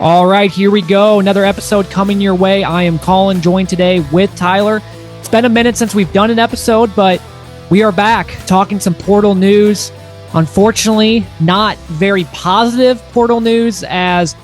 All right, here we go. Another episode coming your way. I am Collin, joined today with Tyler. It's been a minute since we've done an episode, but we are back talking some portal news. Unfortunately, not very positive portal news, as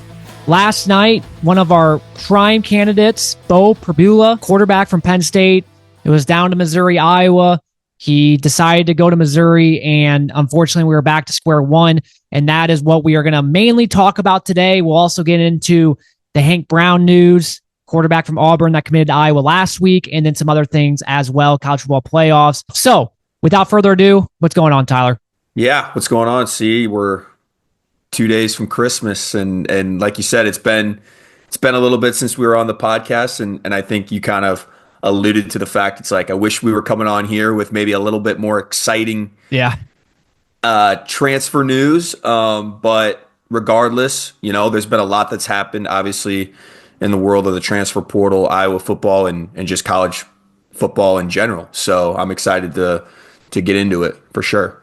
last night, one of our prime candidates, Beau Pribula, quarterback from Penn State, it was down to Missouri, Iowa. He decided to go to Missouri, and unfortunately, we were back to square one, and that is what we are going to mainly talk about today. We'll also get into the Hank Brown news, quarterback from Auburn that committed to Iowa last week, and then some other things as well, college football playoffs. So, without further ado, what's going on, Tyler? Yeah, what's going on? See, we're 2 days from Christmas, and like you said, it's been a little bit since we were on the podcast, and I think you kind of alluded to the fact it's like I wish we were coming on here with maybe a little bit more exciting transfer news. But regardless, there's been a lot that's happened, obviously, in the world of the transfer portal, Iowa football, and just college football in general. So I'm excited to get into it for sure.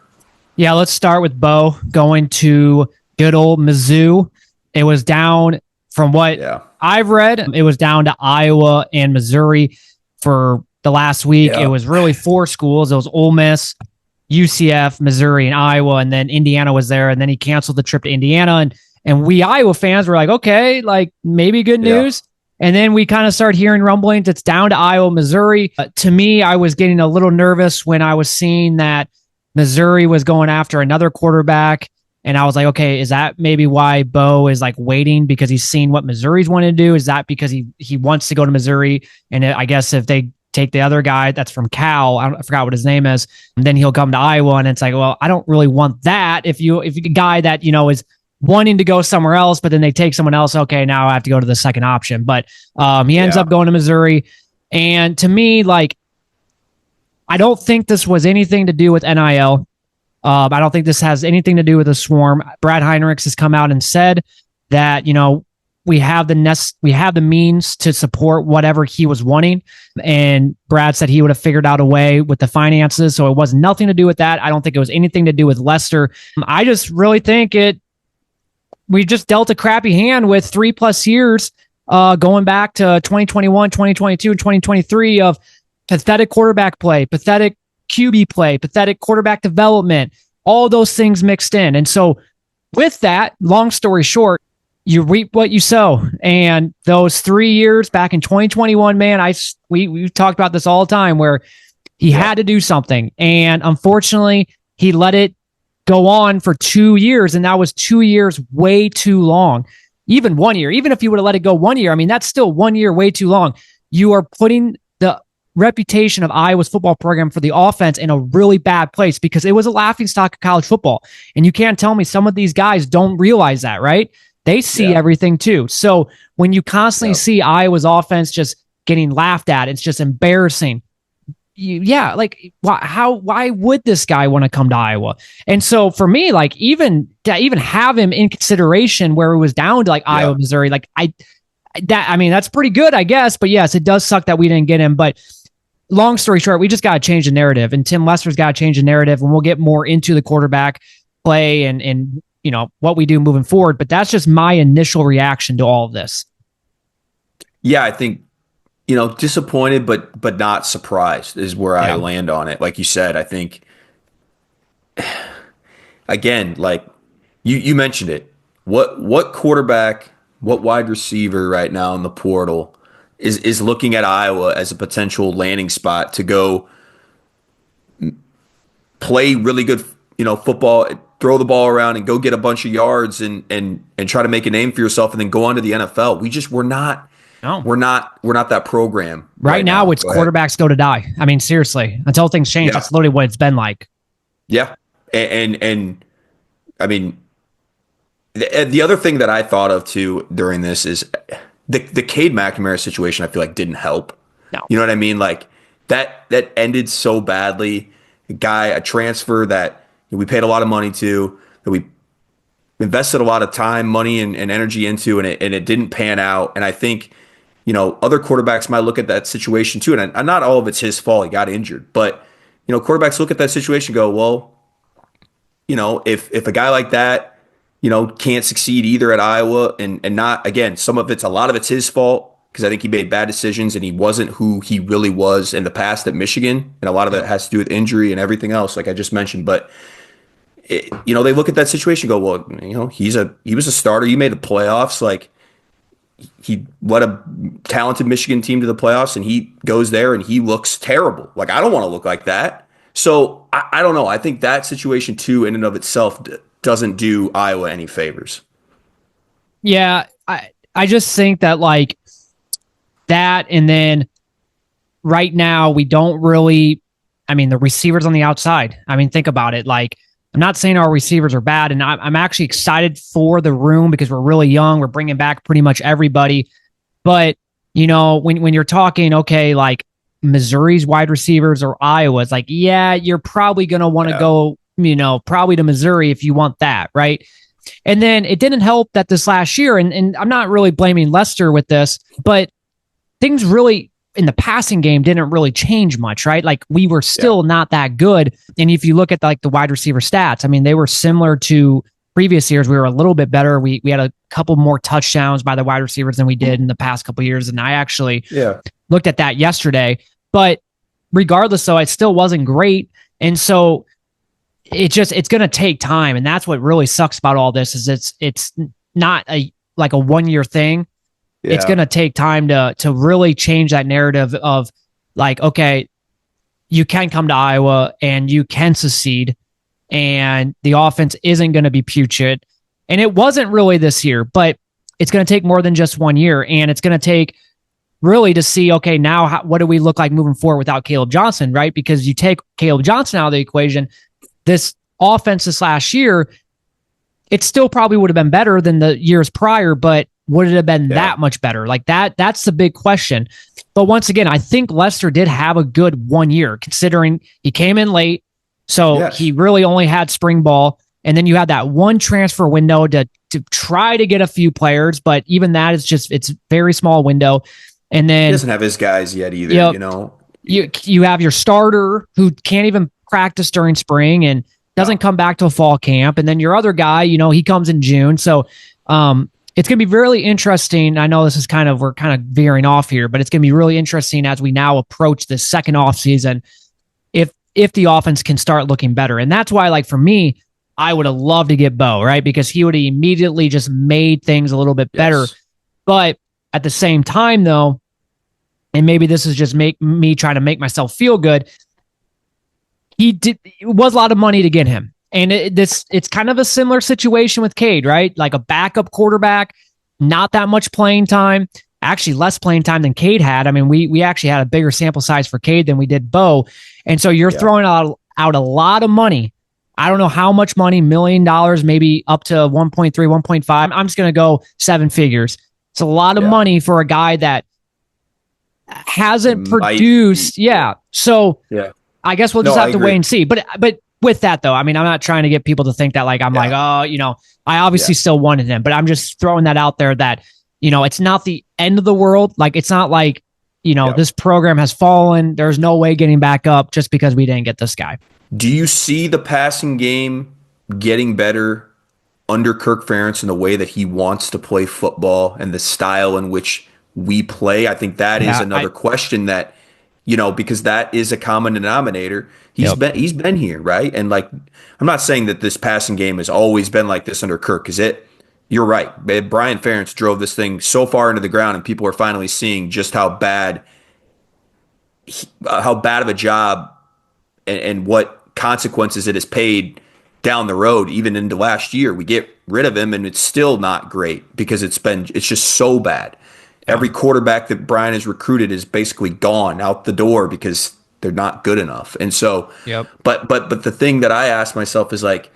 Yeah, let's start with Beau going to good old Mizzou. It was down, from what I've read, it was down to Iowa and Missouri for the last week. It was really four schools. It was Ole Miss, UCF, Missouri, and Iowa, and then Indiana was there, and then he canceled the trip to Indiana, and we Iowa fans were like, okay, like maybe good news. And then we kind of start hearing rumblings. It's down to Iowa, Missouri. To me, I was getting a little nervous when I was seeing that Missouri was going after another quarterback. And I was like, okay, is that maybe why Beau is like waiting because he's seen what Missouri's wanting to do? Is that because he wants to go to Missouri? And I guess if they take the other guy that's from Cal, I forgot what his name is, and then he'll come to Iowa. And it's like, well, I don't really want that. If you a guy that, is wanting to go somewhere else, but then they take someone else, okay, now I have to go to the second option. But he ends up going to Missouri. And to me, like, I don't think this was anything to do with NIL. I don't think this has anything to do with the swarm. Brad Heinrichs has come out and said that, we have the means to support whatever he was wanting. And Brad said he would have figured out a way with the finances. So it was nothing to do with that. I don't think it was anything to do with Lester. I just really think we just dealt a crappy hand with 3+ years going back to 2021, 2022, and 2023 of pathetic quarterback play, pathetic QB play, pathetic quarterback development, all those things mixed in. And so with that, long story short, you reap what you sow. And those 3 years back in 2021, man, we talked about this all the time where he had to do something. And unfortunately, he let it go on for 2 years. And that was 2 years way too long. Even 1 year, even if you would have let it go 1 year, I mean, that's still 1 year way too long. You are putting the reputation of Iowa's football program for the offense in a really bad place because it was a laughingstock of college football. And you can't tell me some of these guys don't realize that, right? They see everything too. So when you constantly see Iowa's offense just getting laughed at, it's just embarrassing. Why would this guy want to come to Iowa? And so for me, like even have him in consideration where it was down to like Iowa, Missouri, like that's pretty good, I guess. But yes, it does suck that we didn't get him. But long story short, we just got to change the narrative, and Tim Lester's got to change the narrative, and we'll get more into the quarterback play and what we do moving forward. But that's just my initial reaction to all of this. Yeah, I think, disappointed, but not surprised is where I land on it. Like you said, I think, again, like you mentioned it, what quarterback, what wide receiver right now in the portal is looking at Iowa as a potential landing spot to go play really good, football, throw the ball around and go get a bunch of yards and try to make a name for yourself and then go on to the NFL. We're not that program. Right now it's quarterbacks go to die. I mean, seriously, until things change, that's literally what it's been like. Yeah. And I mean, the other thing that I thought of too during this is the Cade McNamara situation. I feel like didn't help. No. You know what I mean? Like that ended so badly. A transfer that we paid a lot of money to, that we invested a lot of time, money, and energy into, and it didn't pan out. And I think, other quarterbacks might look at that situation too. And not all of it's his fault. He got injured. But, quarterbacks look at that situation and go, well, if a guy like that, can't succeed either at Iowa, and not, again, a lot of it's his fault, because I think he made bad decisions and he wasn't who he really was in the past at Michigan, and a lot of that has to do with injury and everything else, like I just mentioned. But they look at that situation, and go, well, he was a starter. You made the playoffs, like. He led a talented Michigan team to the playoffs, and he goes there and he looks terrible. Like, I don't want to look like that. So I don't know. I think that situation too, in and of itself, doesn't do Iowa any favors. Yeah, I just think that like that, and then right now we don't really. I mean, the receivers on the outside. I mean, think about it. Like, I'm not saying our receivers are bad, and I'm actually excited for the room because we're really young. We're bringing back pretty much everybody. But, when you're talking, okay, like Missouri's wide receivers or Iowa's, like, yeah, you're probably going to want to go, probably to Missouri if you want that, right? And then it didn't help that this last year, and I'm not really blaming Lester with this, but things really in the passing game didn't really change much, right? Like, we were still not that good. And if you look at like the wide receiver stats, I mean, they were similar to previous years. We were a little bit better. We had a couple more touchdowns by the wide receivers than we did in the past couple of years. And I actually looked at that yesterday, but regardless, though, it still wasn't great. And so it's going to take time. And that's what really sucks about all this is it's not a 1 year thing. Yeah. It's going to take time to really change that narrative of like, okay, you can come to Iowa and you can succeed, and the offense isn't going to be putrid. And it wasn't really this year, but it's going to take more than just 1 year. And it's going to take really to see, okay, now what do we look like moving forward without Caleb Johnson, right? Because you take Caleb Johnson out of the equation, this offense this last year, it still probably would have been better than the years prior, but would it have been that much better? Like that's the big question. But once again, I think Lester did have a good 1 year, considering he came in late. So he really only had spring ball. And then you had that one transfer window to try to get a few players. But even that is it's a very small window. And then he doesn't have his guys yet either, You have your starter who can't even practice during spring and doesn't come back to a fall camp. And then your other guy, he comes in June. So, it's going to be really interesting. I know this is we're kind of veering off here, but it's going to be really interesting as we now approach the second off season, if the offense can start looking better. And that's why, like, for me, I would have loved to get Beau, right? Because he would have immediately just made things a little bit better. But at the same time, though, and maybe this is just me trying to make myself feel good, it was a lot of money to get him. And it's kind of a similar situation with Cade, right? Like a backup quarterback, not that much playing time, actually less playing time than Cade had. I mean, we actually had a bigger sample size for Cade than we did Beau. And so you're throwing out a lot of money. I don't know how much money, $1 million, maybe up to 1.3, 1.5. I'm just going to go 7 figures. It's a lot of money for a guy that hasn't produced. So I guess we'll just have to wait and see. But with that, though, I mean, I'm not trying to get people to think that like I'm like, I obviously still wanted him, but I'm just throwing that out there that, it's not the end of the world. Like, it's not like, this program has fallen. There's no way getting back up just because we didn't get this guy. Do you see the passing game getting better under Kirk Ferentz in the way that he wants to play football and the style in which we play? I think that is another question that, because that is a common denominator. He's been here, right? And like, I'm not saying that this passing game has always been like this under Kirk, because you're right. Brian Ferentz drove this thing so far into the ground, and people are finally seeing just how bad of a job and what consequences it has paid down the road, even into last year. We get rid of him and it's still not great because it's just so bad. Every quarterback that Brian has recruited is basically gone out the door because they're not good enough. And so, but the thing that I ask myself is like,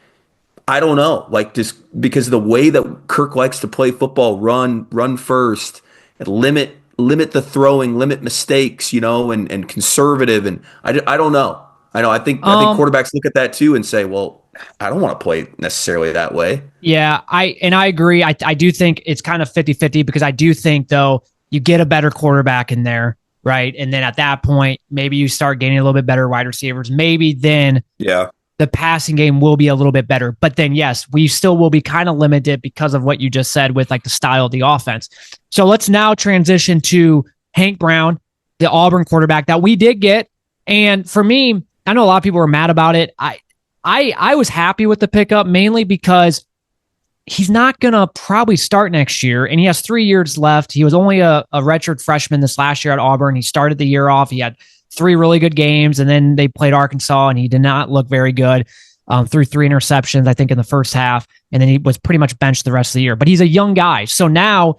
I don't know, like, just because of the way that Kirk likes to play football, run first, and limit the throwing, limit mistakes, and conservative. And I don't know. I think quarterbacks look at that too and say, well, I don't want to play necessarily that way. Yeah, I agree. I do think it's kind of 50-50 because I do think, though, you get a better quarterback in there, right? And then at that point, maybe you start getting a little bit better wide receivers. Maybe then the passing game will be a little bit better. But then, yes, we still will be kind of limited because of what you just said with like the style of the offense. So let's now transition to Hank Brown, the Auburn quarterback that we did get. And for me, I know a lot of people were mad about it. I was happy with the pickup mainly because he's not going to probably start next year, and he has 3 years left. He was only a redshirt freshman this last year at Auburn. He started the year off. He had 3 really good games, and then they played Arkansas, and he did not look very good. Threw 3 interceptions, I think, in the first half, and then he was pretty much benched the rest of the year. But he's a young guy. So now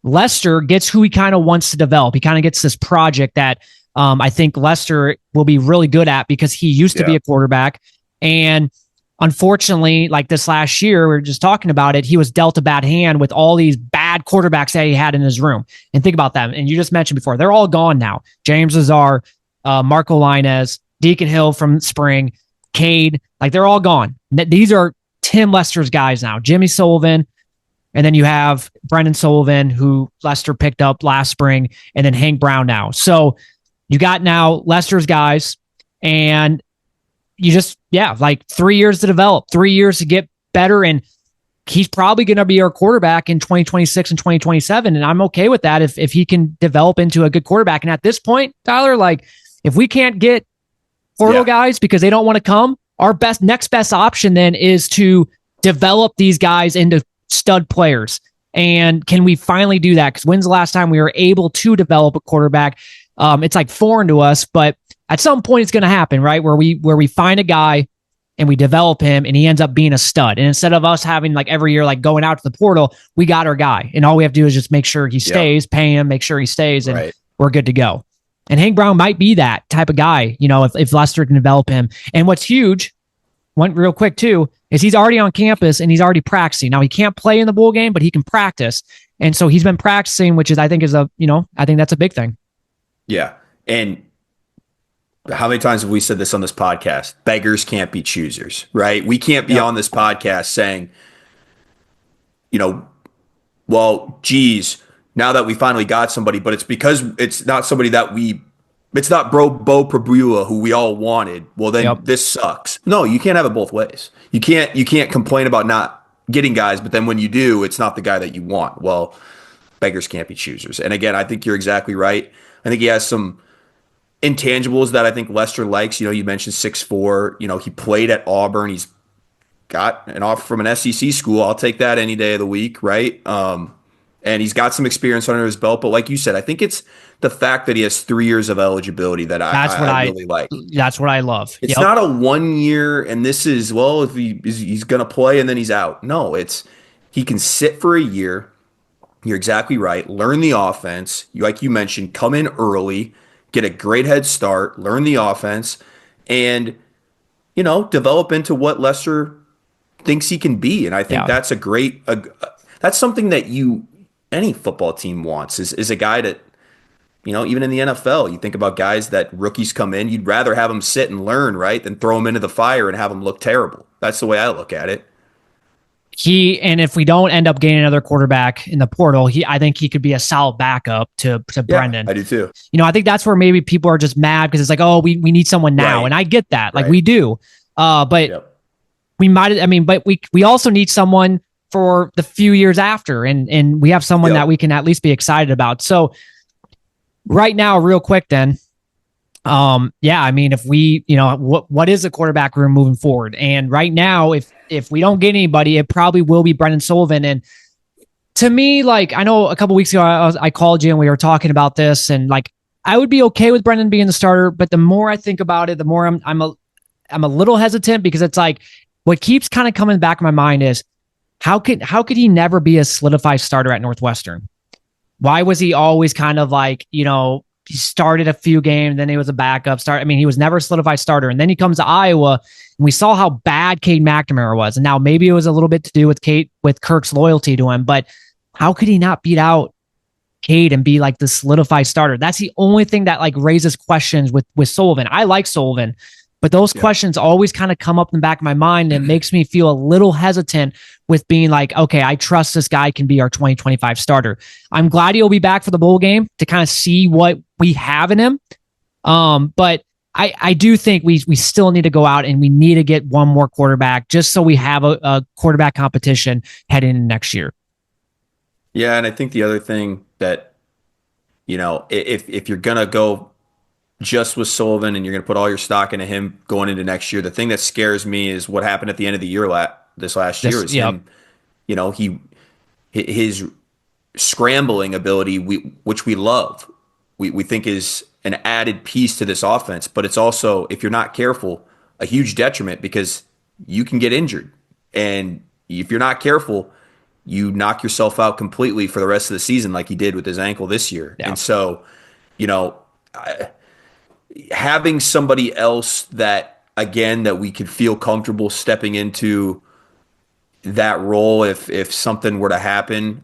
Lester gets who he kind of wants to develop. He kind of gets this project that I think Lester will be really good at because he used to be a quarterback. And unfortunately, like this last year, we were just talking about it, he was dealt a bad hand with all these bad quarterbacks that he had in his room. And think about them. And you just mentioned before, they're all gone now. James Lazar, Marco Linez, Deacon Hill from spring, Cade, like they're all gone. These are Tim Lester's guys now. Jimmy Sullivan, and then you have Brendan Sullivan, who Lester picked up last spring, and then Hank Brown now. So you got now Lester's guys, and you just, like 3 years to develop, 3 years to get better. And he's probably going to be our quarterback in 2026 and 2027. And I'm okay with that if he can develop into a good quarterback. And at this point, Tyler, like if we can't get portal guys because they don't want to come, our next best option then is to develop these guys into stud players. And can we finally do that? Because when's the last time we were able to develop a quarterback? It's like foreign to us, but at some point it's going to happen, right? Where we find a guy and we develop him and he ends up being a stud. And instead of us having like every year, like going out to the portal, we got our guy. And all we have to do is just make sure he stays, pay him, make sure he stays, and we're good to go. And Hank Brown might be that type of guy, if Lester can develop him. And what's huge, one real quick too, is he's already on campus and he's already practicing. Now he can't play in the bowl game, but he can practice. And so he's been practicing, which is, I think that's a big thing. Yeah. And how many times have we said this on this podcast? Beggars can't be choosers, right? We can't be on this podcast saying, well, geez, now that we finally got somebody, but it's because it's not somebody that it's not Beau Pribula who we all wanted. Well, then this sucks. No, you can't have it both ways. You can't complain about not getting guys, but then when you do, it's not the guy that you want. Well, beggars can't be choosers. And again, I think you're exactly right. I think he has some intangibles that I think Lester likes. You mentioned 6'4". He played at Auburn. He's got an offer from an SEC school. I'll take that any day of the week, right? And he's got some experience under his belt. But like you said, I think it's the fact that he has 3 years of eligibility that I really like. That's what I love. It's not a 1 year, and this is, well, if he's going to play and then he's out. No, he can sit for a year. You're exactly right. Learn the offense. Like you mentioned, come in early, get a great head start, learn the offense, and, develop into what Lester thinks he can be. And I think that's that's something that any football team wants is a guy that, even in the NFL, you think about guys that rookies come in, you'd rather have them sit and learn, right, than throw them into the fire and have them look terrible. That's the way I look at it. And if we don't end up getting another quarterback in the portal, I think he could be a solid backup to Brendan. I do too. I think that's where maybe people are just mad because it's like, oh, we need someone now. Right. And I get that. Like we do. But we also need someone for the few years after. And we have someone that we can at least be excited about. So right now, real quick then, if we, what is the quarterback room moving forward? And right now, if we don't get anybody, it probably will be Brendan Sullivan. And to me, like, I know a couple weeks ago, I called you and we were talking about this, and like, I would be okay with Brendan being the starter, but the more I think about it, the more I'm a little hesitant, because it's like, what keeps kind of coming back in my mind is how could he never be a solidified starter at Northwestern? Why was he always kind of like, he started a few games, then he was a backup start. He was never a solidified starter. And then he comes to Iowa, and we saw how bad Cade McNamara was. And now maybe it was a little bit to do with Kirk's loyalty to him, but how could he not beat out Cade and be like the solidified starter? That's the only thing that like raises questions with Sullivan. I like Sullivan, but those questions always kind of come up in the back of my mind, and makes me feel a little hesitant with being like, okay, I trust this guy can be our 2025 starter. I'm glad he'll be back for the bowl game to kind of see what we have in him. But I do think we still need to go out and we need to get one more quarterback just so we have a quarterback competition heading into next year. Yeah, and I think the other thing that, if you're going to go just with Sullivan and you're going to put all your stock into him going into next year, the thing that scares me is what happened at the end of the year this last year is him, his scrambling ability, which we love. We think is an added piece to this offense, but it's also, if you're not careful, a huge detriment because you can get injured. And if you're not careful, you knock yourself out completely for the rest of the season like he did with his ankle this year. Yeah. And so, having somebody else that we could feel comfortable stepping into that role if something were to happen,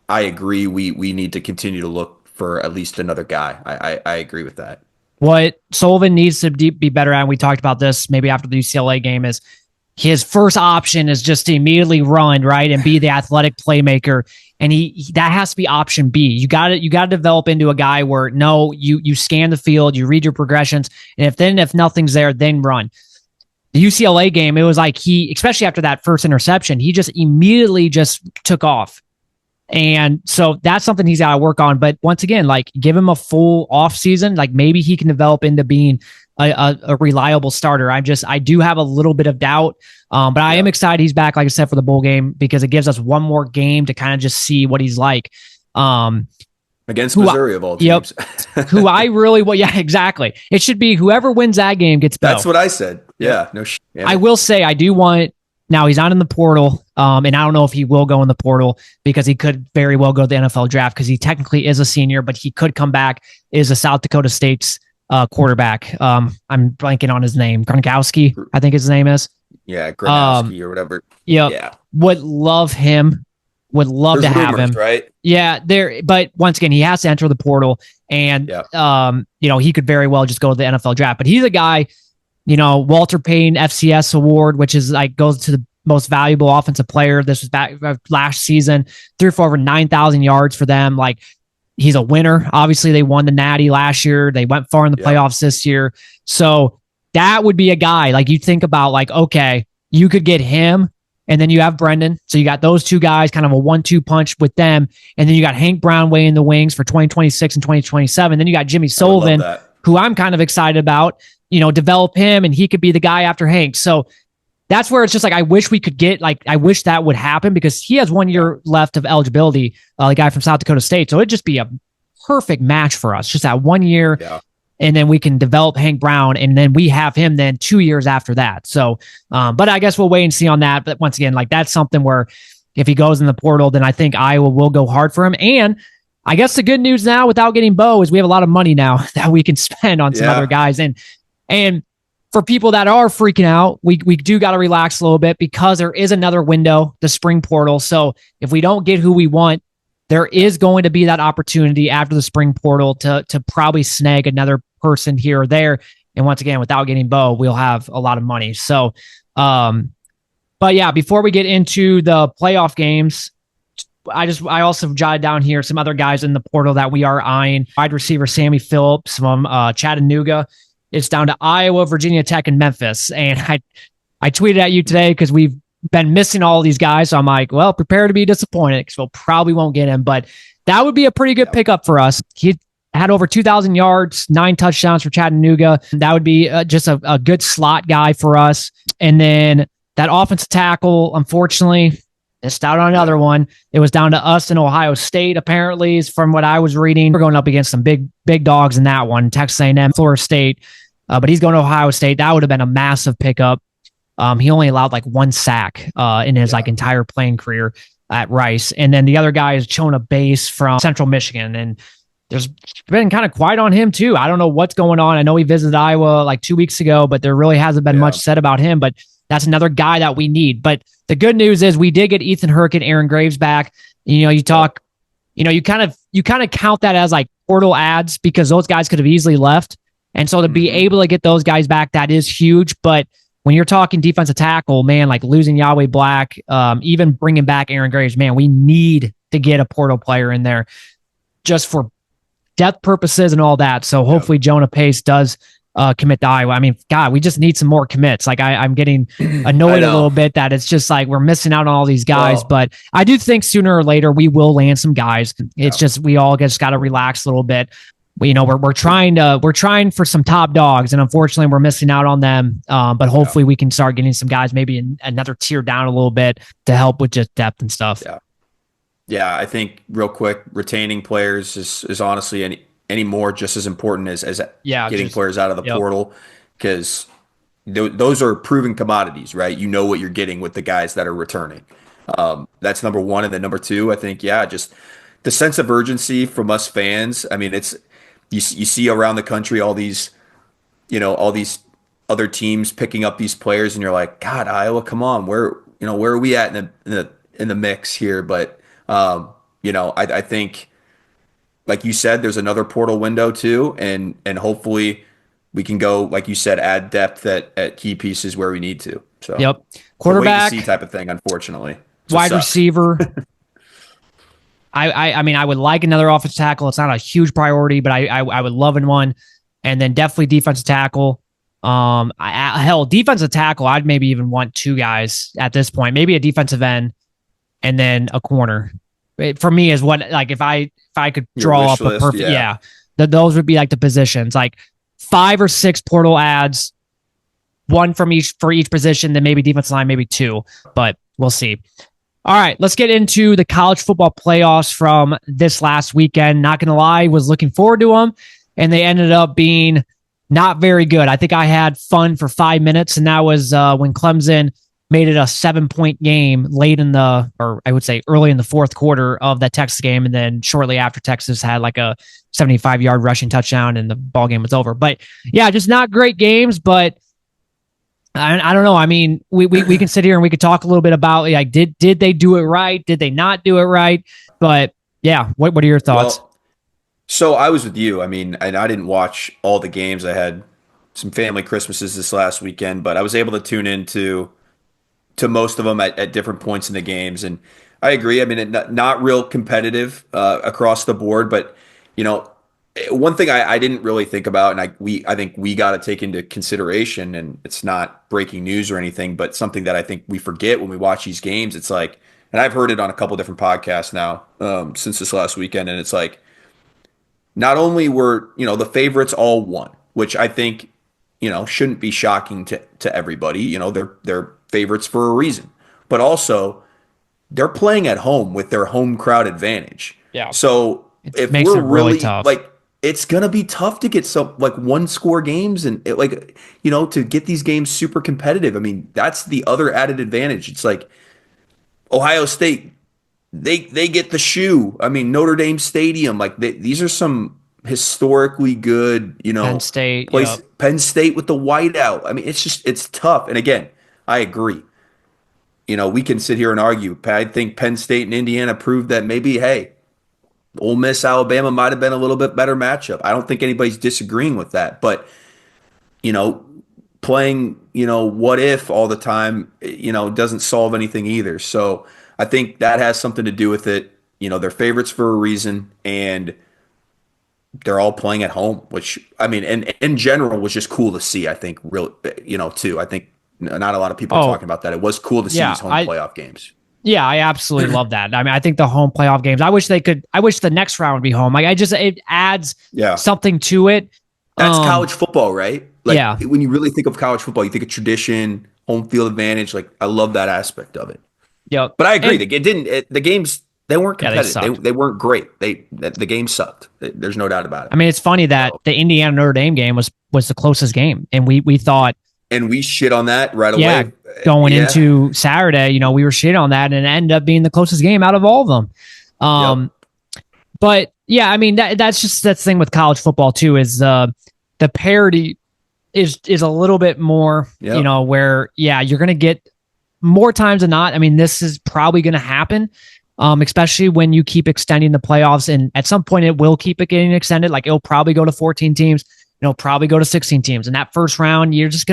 I agree. We need to continue to look for at least another guy. I agree with that. What Sullivan needs to be better at, and we talked about this maybe after the UCLA game, is his first option is just to immediately run, right, and be the athletic playmaker. And that has to be option B. You got to develop into a guy where you scan the field, you read your progressions, and if nothing's there, then run. The UCLA game, it was like especially after that first interception, he just immediately just took off. And so that's something he's got to work on. But once again, like, give him a full off season. Like, maybe he can develop into being a reliable starter. I do have a little bit of doubt. But I am excited he's back, like I said, for the bowl game, because it gives us one more game to kind of just see what he's like. Against Missouri of all teams. Yep. Who I really, exactly. It should be whoever wins that game gets Beau. That's what I said. Yeah. No shit. I will say, I do want, now he's not in the portal. And I don't know if he will go in the portal because he could very well go to the NFL draft because he technically is a senior, but he could come back as a South Dakota State's quarterback. I'm blanking on his name. Gronkowski, I think his name is. Yeah, Gronkowski or whatever. Yeah. Would love him. Would love to have him. Right? Yeah, but once again, he has to enter the portal, and he could very well just go to the NFL draft. But he's a guy, Walter Payton FCS award, which is like goes to the most valuable offensive player. This was back last season, threw for over 9,000 yards for them. Like, he's a winner. Obviously, they won the Natty last year. They went far in the playoffs this year. So that would be a guy like you think about, like, okay, you could get him. And then you have Brendan. So you got those two guys, kind of a 1-2 punch with them. And then you got Hank Brown way in the wings for 2026 and 2027. Then you got Jimmy Sullivan, who I'm kind of excited about, develop him, and he could be the guy after Hank. So that's where it's just like, I wish we could get, like, I wish that would happen because he has 1 year left of eligibility, the guy from South Dakota State. So it'd just be a perfect match for us, just that 1 year. Yeah. And then we can develop Hank Brown, and then we have him then 2 years after that. So, but I guess we'll wait and see on that. But once again, like, that's something where if he goes in the portal, then I think Iowa will go hard for him. And I guess the good news now, without getting Beau, is we have a lot of money now that we can spend on some other guys. And for people that are freaking out, we do got to relax a little bit because there is another window, the spring portal. So if we don't get who we want, there is going to be that opportunity after the spring portal to probably snag another person here or there. And once again, without getting Beau, we'll have a lot of money. So, but yeah, before we get into the playoff games, I also jotted down here some other guys in the portal that we are eyeing. Wide receiver Sammy Phillips from Chattanooga. It's down to Iowa, Virginia Tech, and Memphis. And I tweeted at you today because we've been missing all of these guys. So I'm like, well, prepare to be disappointed because we'll probably won't get him. But that would be a pretty good pickup for us. He had over 2,000 yards, 9 touchdowns for Chattanooga. That would be just a good slot guy for us. And then that offensive tackle, unfortunately, missed out on another one. It was down to us in Ohio State, apparently, from what I was reading. We're going up against some big dogs in that one, Texas A&M, Florida State. But he's going to Ohio State. That would have been a massive pickup. He only allowed like 1 sack in his like entire playing career at Rice. And then the other guy is Jonas Pace from Central Michigan. And there's been kind of quiet on him too. I don't know what's going on. I know he visited Iowa like 2 weeks ago, but there really hasn't been much said about him. But that's another guy that we need. But the good news is we did get Ethan Hurk and Aaron Graves back. You talk, you kind of count that as like portal ads because those guys could have easily left. And so to be able to get those guys back, that is huge. But when you're talking defensive tackle, man, like losing Yahweh Black, even bringing back Aaron Graves, man, we need to get a portal player in there just for depth purposes and all that. So hopefully Jonas Pace does commit to Iowa. I mean, God, we just need some more commits. Like I'm getting annoyed a little bit that it's just like we're missing out on all these guys. But I do think sooner or later we will land some guys. It's just we all just got to relax a little bit. We're trying for some top dogs, and unfortunately we're missing out on them. But hopefully we can start getting some guys maybe in another tier down a little bit to help with just depth and stuff. Yeah, I think real quick, retaining players is honestly any more just as important as getting players out of the portal, because those are proven commodities, right? You know what you're getting with the guys that are returning. That's number one. And then number two, I think, just the sense of urgency from us fans. I mean, it's you see around the country all these other teams picking up these players, and you're like, God, Iowa, come on, where are we at in the mix here? But I think, like you said, there's another portal window too, and hopefully we can go, like you said, add depth at key pieces where we need to. So quarterback, wait and see type of thing, unfortunately. Wide receiver. I mean, I would like another offensive tackle. It's not a huge priority, but I would love one. And then definitely defensive tackle. Defensive tackle, I'd maybe even want two guys at this point. Maybe a defensive end and then a corner. For me is what, like, if I could draw up a perfect, those would be like the positions, like 5 or 6 portal ads, one for each position, then maybe defensive line, maybe 2, but we'll see. All right, let's get into the college football playoffs from this last weekend. Not going to lie, was looking forward to them, and they ended up being not very good. I think I had fun for 5 minutes, and that was when Clemson made it a 7-point game early in the fourth quarter of that Texas game. And then shortly after, Texas had like a 75-yard rushing touchdown and the ball game was over. But yeah, just not great games, but I don't know. I mean, we can sit here and we could talk a little bit about, like, did they do it right? Did they not do it right? But yeah, what are your thoughts? Well, so I was with you. I mean, and I didn't watch all the games. I had some family Christmases this last weekend, but I was able to tune into most of them at different points in the games. And I agree. I mean, not real competitive across the board, but one thing I didn't really think about, and I think we got to take into consideration, and it's not breaking news or anything, but something that I think we forget when we watch these games. It's like, and I've heard it on a couple different podcasts now since this last weekend, and it's like, not only were the favorites all won, which I think shouldn't be shocking to everybody. They're favorites for a reason, but also they're playing at home with their home crowd advantage. Yeah. So if we're really tough, like, it's gonna be tough to get some like 1-score games and to get these games super competitive. I mean, that's the other added advantage. It's like Ohio State, they get the shoe. I mean, Notre Dame Stadium, like these are some historically good, Penn State, place. Yep. Penn State with the whiteout. I mean, it's tough. And again, I agree. We can sit here and argue. I think Penn State and Indiana proved that maybe, hey, Ole Miss, Alabama might have been a little bit better matchup. I don't think anybody's disagreeing with that. But, playing, what if all the time, doesn't solve anything either. So I think that has something to do with it. They're favorites for a reason, and they're all playing at home, which, I mean, and in general was just cool to see, I think, too. I think not a lot of people are talking about that. It was cool to see these home playoff games. Yeah, I absolutely love that. I mean, I think the home playoff games, I wish the next round would be home. Like, it adds something to it. That's college football, right? Like, when you really think of college football, you think of tradition, home field advantage. Like, I love that aspect of it. Yeah. But I agree. The games, they weren't competitive. They weren't great. The game sucked. There's no doubt about it. I mean, it's funny that the Indiana Notre Dame game was the closest game, and we thought, and we shit on that right away. Yeah, going into Saturday, we were shit on that, and it ended up being the closest game out of all of them. But yeah, I mean, that's just the thing with college football too, is the parity is a little bit more, where you're gonna get more times than not. I mean, this is probably gonna happen. Especially when you keep extending the playoffs, and at some point it will keep it getting extended. Like, it'll probably go to 14 teams. Probably go to 16 teams. In that first round, this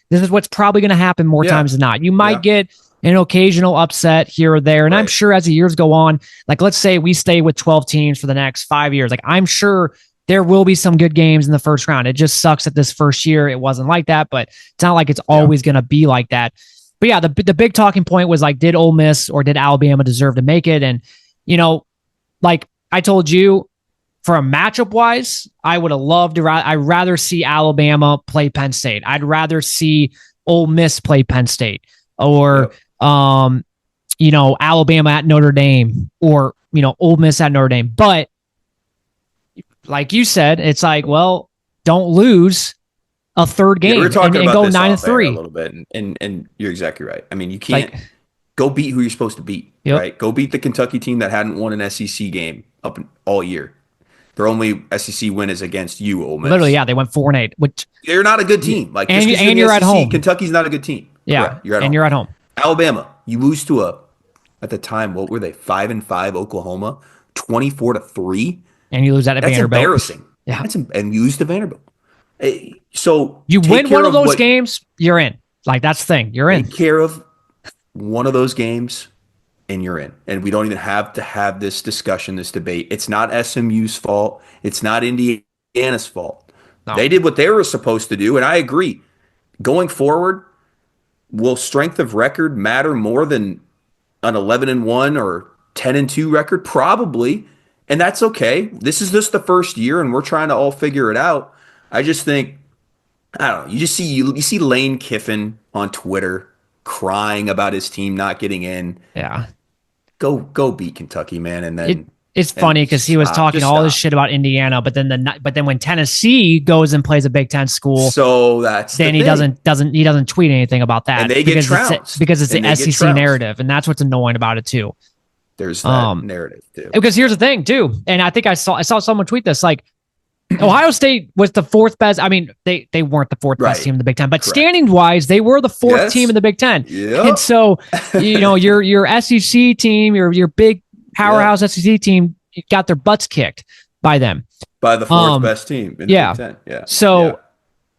is what's probably going to happen more times than not. You might get an occasional upset here or there. And I'm sure as the years go on, like, let's say we stay with 12 teams for the next 5 years. Like, I'm sure there will be some good games in the first round. It just sucks that this first year it wasn't like that, but it's not like it's always going to be like that. But yeah, the big talking point was like, did Ole Miss or did Alabama deserve to make it? And, like I told you, for a matchup wise, I would have loved to. I'd rather see Alabama play Penn State. I'd rather see Ole Miss play Penn State, or Alabama at Notre Dame, or Ole Miss at Notre Dame. But like you said, it's like, well, don't lose a third game we're talking and about go this 9-3 a little bit, and you're exactly right. I mean, you can't go beat who you're supposed to beat, right? Go beat the Kentucky team that hadn't won an SEC game up all year. Their only SEC win is against you, Ole Miss. Literally, yeah, they went 4-8, which they're not a good team. Like, and you're SEC, at home. Kentucky's not a good team. Yeah, correct. You're at home. Alabama, you lose to at the time, what were they? 5-5 Oklahoma, 24-3, and you lose at Vanderbilt. That's embarrassing. Yeah, and you lose to Vanderbilt. So you win one of those games, you're in. Like, that's the thing. You're in. Take care of one of those games, and you're in. And we don't even have to have this discussion, this debate. It's not SMU's fault. It's not Indiana's fault. No. They did what they were supposed to do, and I agree. Going forward, will strength of record matter more than an 11-1 or 10-2 record? Probably, and that's okay. This is just the first year, and we're trying to all figure it out. I just think, I don't know. You see Lane Kiffin on Twitter crying about his team not getting in. Yeah. Go beat Kentucky, man, and then it's funny because he was talking all this shit about Indiana, but then when Tennessee goes and plays a Big Ten school, so that's then he doesn't tweet anything about that, and they get trounced because it's the SEC narrative, and that's what's annoying about it too. There's that narrative too. Because here's the thing too, and I think I saw someone tweet this, like, Ohio State was the fourth best. I mean, they weren't the fourth best team in the Big Ten, but standing wise, they were the fourth team in the Big Ten. Yep. And so, your SEC team, your big powerhouse SEC team, got their butts kicked by them. By the fourth best team in the Big Ten. Yeah. So,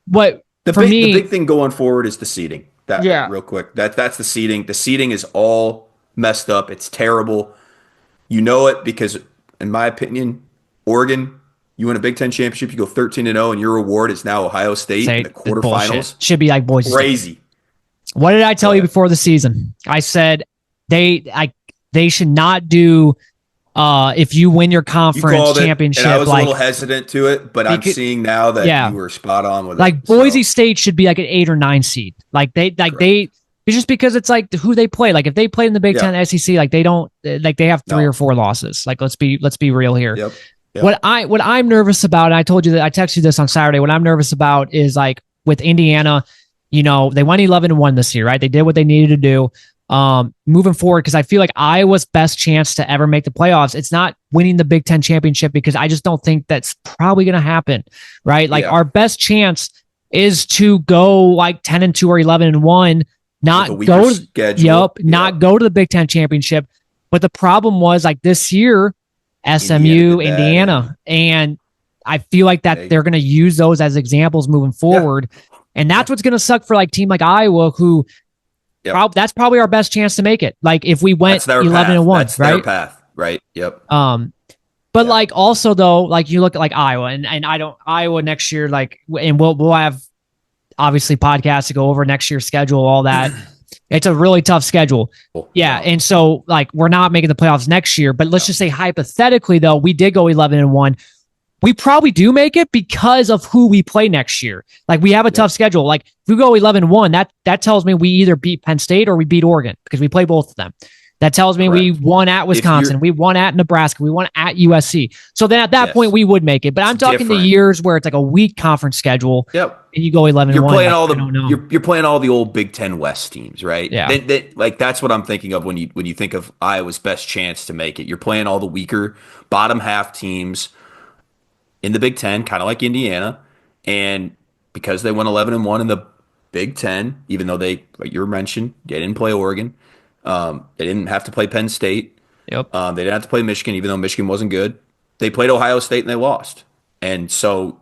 what the big thing going forward is the seeding. Real quick. That's the seeding. The seeding is all messed up. It's terrible. You know it because, in my opinion, Oregon. You win a Big Ten championship, you go 13-0, and your reward is now Ohio State in the quarterfinals. Bullshit. Should be like Boise crazy. State. What did I tell you before the season? I said they should not do if you win your conference championship. And I was a little hesitant to it, but I'm seeing now that you were spot on with it. Like Boise State should be like an 8 or 9 seed. It's just because it's like who they play. Like if they played in the Big Ten SEC, like they don't like they have 3 or 4 losses. Like let's be real here. Yep. What I'm nervous about, and I told you that I texted you this on Saturday. What I'm nervous about is like with Indiana, they won 11-1 this year, right? They did what they needed to do. Moving forward, because I feel like Iowa's best chance to ever make the playoffs, it's not winning the Big Ten championship, because I just don't think that's probably going to happen, right? Like our best chance is to go like 10-2 or 11-1, not go to the Big Ten championship. But the problem was like this year, SMU, Indiana, and I feel like that they're going to use those as examples moving forward, and that's what's going to suck for like team like Iowa, who that's probably our best chance to make it. Like if we went 11-1, that's right? Their path, right? Yep. But like also though, like you look at like Iowa, and Iowa next year, like, and we'll have obviously podcasts to go over next year's schedule, all that. It's a really tough schedule. Yeah. And so like, we're not making the playoffs next year, but let's just say hypothetically though, we did go 11-1. We probably do make it because of who we play next year. Like we have a tough schedule. Like if we go 11-1, that tells me we either beat Penn State or we beat Oregon, because we play both of them. That tells me we won at Wisconsin, we won at Nebraska, we won at USC. So then at that point we would make it. But I'm talking the years where it's like a weak conference schedule. Yep. And you go 11-1. You're playing you're playing all the old Big Ten West teams, right? Yeah. Like that's what I'm thinking of when you think of Iowa's best chance to make it. You're playing all the weaker bottom half teams in the Big Ten, kind of like Indiana, and because they won 11-1 in the Big Ten, even though they, like you mentioned, they didn't play Oregon. They didn't have to play Penn State. Yep. They didn't have to play Michigan, even though Michigan wasn't good. They played Ohio State and they lost. And so,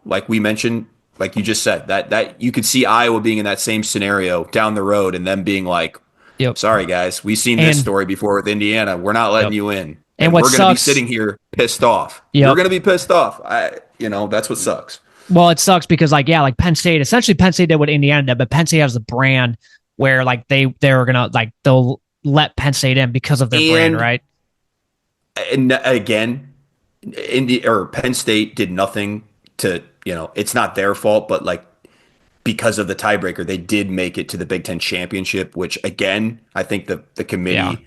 like we mentioned, like you just said, that you could see Iowa being in that same scenario down the road and them being like, sorry guys, we've seen this story before with Indiana. We're not letting you in. And we're going to be sitting here pissed off. Yep. We're going to be pissed off. That's what sucks. Well, it sucks because like Penn State, essentially Penn State did what Indiana did, but Penn State has the brand where like they're going to like, they'll let Penn State in because of their brand, right? And again, Penn State did nothing to, it's not their fault, but like because of the tiebreaker, they did make it to the Big Ten championship, which again, I think the committee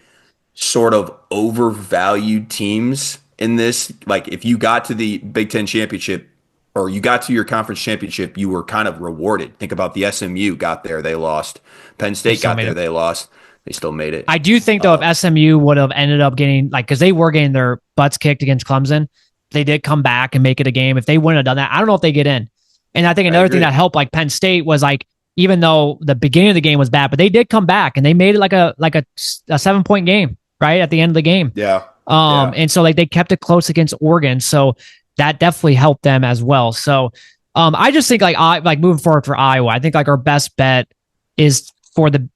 sort of overvalued teams in this. Like if you got to the Big Ten championship or you got to your conference championship, you were kind of rewarded. Think about the SMU got there, they lost. Penn State got there, they lost. They still made it. I do think though, if SMU would have ended up getting because they were getting their butts kicked against Clemson, they did come back and make it a game. If they wouldn't have done that, I don't know if they get in. And I think another thing that helped like Penn State was like, even though the beginning of the game was bad, but they did come back and they made it like a 7-point game, right? At the end of the game. Yeah. And so like they kept it close against Oregon. So that definitely helped them as well. So I just think like moving forward for Iowa, I think like our best bet is for the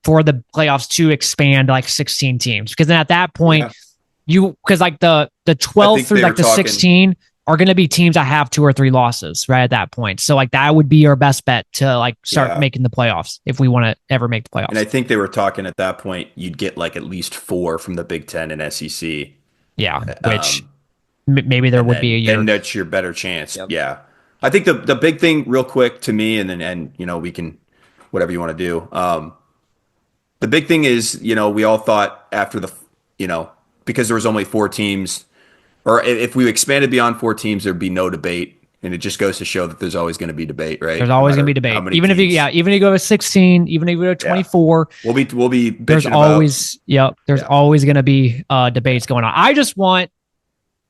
playoffs to expand like 16 teams. Because then at that point, because like the 12 through like the 16 are going to be teams that have 2 or 3 losses right at that point. So like that would be our best bet to like start making the playoffs if we want to ever make the playoffs. And I think they were talking at that point, you'd get like at least 4 from the Big Ten and SEC. Yeah, which maybe there would be a year. And that's your better chance. Yep. Yeah. I think the big thing real quick to me, and we can, whatever you want to do. The big thing is, we all thought after because there was only 4 teams, or if we expanded beyond 4 teams, there'd be no debate. And it just goes to show that there's always going to be debate, right? There's always going to be debate. Even if you go to 16, even if you go to 24, we'll be there's always always going to be debates going on. I just want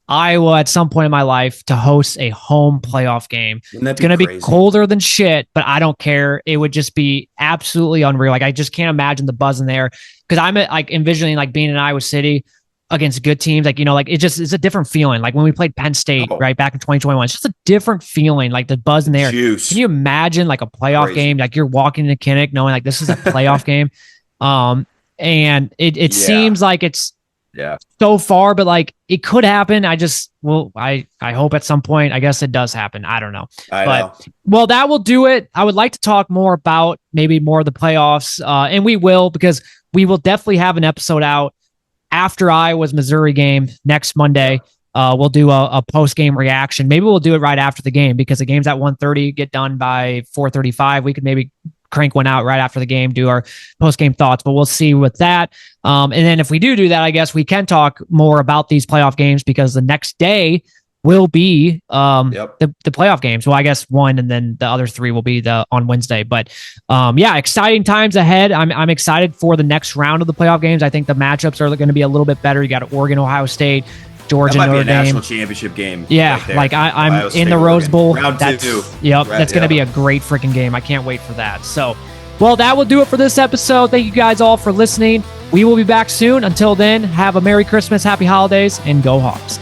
Iowa at some point in my life to host a home playoff game. It's going to be colder than shit, but I don't care. It would just be absolutely unreal. Like I just can't imagine the buzz in there because I'm like envisioning like being in Iowa City against good teams. Like, it's a different feeling. Like when we played Penn State right back in 2021, it's just a different feeling. Like the buzz in there. Juice. Can you imagine like a playoff game? Like you're walking into Kinnick knowing like this is a playoff game. And it seems like it's so far, but like it could happen. I hope at some point, I guess it does happen. I don't know. Well, that will do it. I would like to talk more about maybe more of the playoffs. And we will, because we will definitely have an episode out after Iowa's Missouri game next Monday. We'll do a post-game reaction. Maybe we'll do it right after the game because the game's at 1:30, get done by 4:35. We could maybe crank one out right after the game, do our post-game thoughts, but we'll see with that. And then if we do that, I guess we can talk more about these playoff games because the next day will be the playoff games. Well, I guess 1 and then the other 3 will be on Wednesday. But exciting times ahead. I'm excited for the next round of the playoff games. I think the matchups are going to be a little bit better. You got Oregon, Ohio State, Georgia, Notre Dame. National championship game. Yeah, right like I'm in the Rose Bowl. Round 2. That's going to be a great freaking game. I can't wait for that. So, well, that will do it for this episode. Thank you guys all for listening. We will be back soon. Until then, have a Merry Christmas, Happy Holidays, and go Hawks.